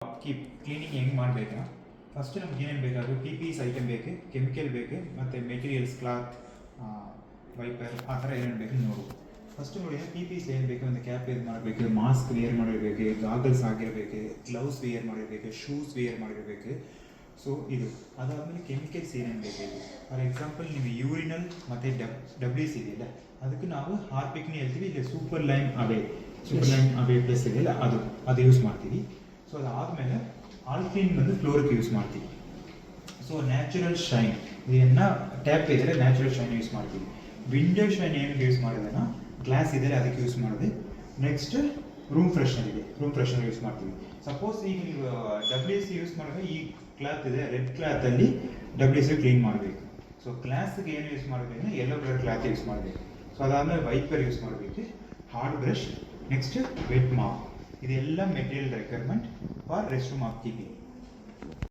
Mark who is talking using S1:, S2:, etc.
S1: Cleaning ಹೆಂಗೆ ಮಾಡಬೇಕಾ? First ನಮ್ಗೆ ಏನೇನು ಬೇಕಾದರೂ PPEs ಐಟಮ್ ಬೇಕು, ಕೆಮಿಕಲ್ ಬೇಕು, ಮತ್ತು ಮೆಟೀರಿಯಲ್ಸ್ ಕ್ಲಾತ್, ವೈಪರ್ ಆ ಥರ ಏನೇನು ಬೇಕು ನೋಡು. ಫಸ್ಟ್ ನೋಡಿ PPEs ಏನು ಬೇಕು ಅಂದರೆ ಕ್ಯಾಪ್ ವೇರ್ ಮಾಡಬೇಕು, ಮಾಸ್ಕ್ ವೇರ್ ಮಾಡಿರಬೇಕು, ಗಾಗಲ್ಸ್ ಆಗಿರಬೇಕು, ಗ್ಲೌಸ್ ವೇರ್ ಮಾಡಿರಬೇಕು, ಶೂಸ್ ವೇರ್ ಮಾಡಿರಬೇಕು. ಸೊ ಇದು ಅದಾದಮೇಲೆ ಕೆಮಿಕಲ್ಸ್ ಏನೇನು ಬೇಕು. ಫಾರ್ ಎಕ್ಸಾಂಪಲ್ ನೀವು ಯೂರಿನಲ್ ಮತ್ತು WC ಇದೆಯಲ್ಲ, ಅದಕ್ಕೆ ನಾವು ಹಾರ್ಪಿಕ್ನೇ ಹೇಳ್ತೀವಿ, ಇಲ್ಲ ಸೂಪರ್ ಲೈಮ್ ಅವೇ ಪ್ಲಸ್ ಇದೆಯಲ್ಲ ಅದು ಯೂಸ್ ಮಾಡ್ತೀವಿ. ಸೊ ಅದಾದಮೇಲೆ ಆಲ್ಕ್ಲೀನ್ ಬಂದು ಫ್ಲೋರಿಗೆ ಯೂಸ್ ಮಾಡ್ತೀವಿ. ಸೊ ನ್ಯಾಚುರಲ್ ಶೈನ್ ಇದನ್ನು ಟ್ಯಾಪ್ ಇದ್ದರೆ ನ್ಯಾಚುರಲ್ ಶೈನ್ ಯೂಸ್ ಮಾಡ್ತೀವಿ. ವಿಂಡೋ ಶೈನ್ ಏನಕ್ಕೆ ಯೂಸ್ ಮಾಡೋದನ್ನ ಗ್ಲಾಸ್ ಇದ್ದರೆ ಅದಕ್ಕೆ ಯೂಸ್ ಮಾಡಿದೆ. ನೆಕ್ಸ್ಟ್ ರೂಮ್ ಫ್ರೆಶ್ನರ್ ಇದೆ, ರೂಮ್ ಫ್ರೆಶ್ನರ್ ಯೂಸ್ ಮಾಡ್ತೀವಿ. ಸಪೋಸ್ ಈಗ ನೀವು WC ಯೂಸ್ ಮಾಡಿದ್ರೆ ಈ ಕ್ಲಾತ್ ಇದೆ, ರೆಡ್ ಕ್ಲಾತಲ್ಲಿ WC ಕ್ಲೀನ್ ಮಾಡಬೇಕು. ಸೊ ಗ್ಲಾಸ್ಗೆ ಏನು ಯೂಸ್ ಮಾಡಬೇಕು ಅಂದರೆ ಯೆಲ್ಲೋ ಕಲರ್ ಕ್ಲಾತ್ ಯೂಸ್ ಮಾಡಬೇಕು. ಸೊ ಅದಾದಮೇಲೆ ವೈಪರ್ ಯೂಸ್ ಮಾಡಬೇಕು, hard brush, next wet mop. ಇದೆಲ್ಲ material requirement for rest room of keeping.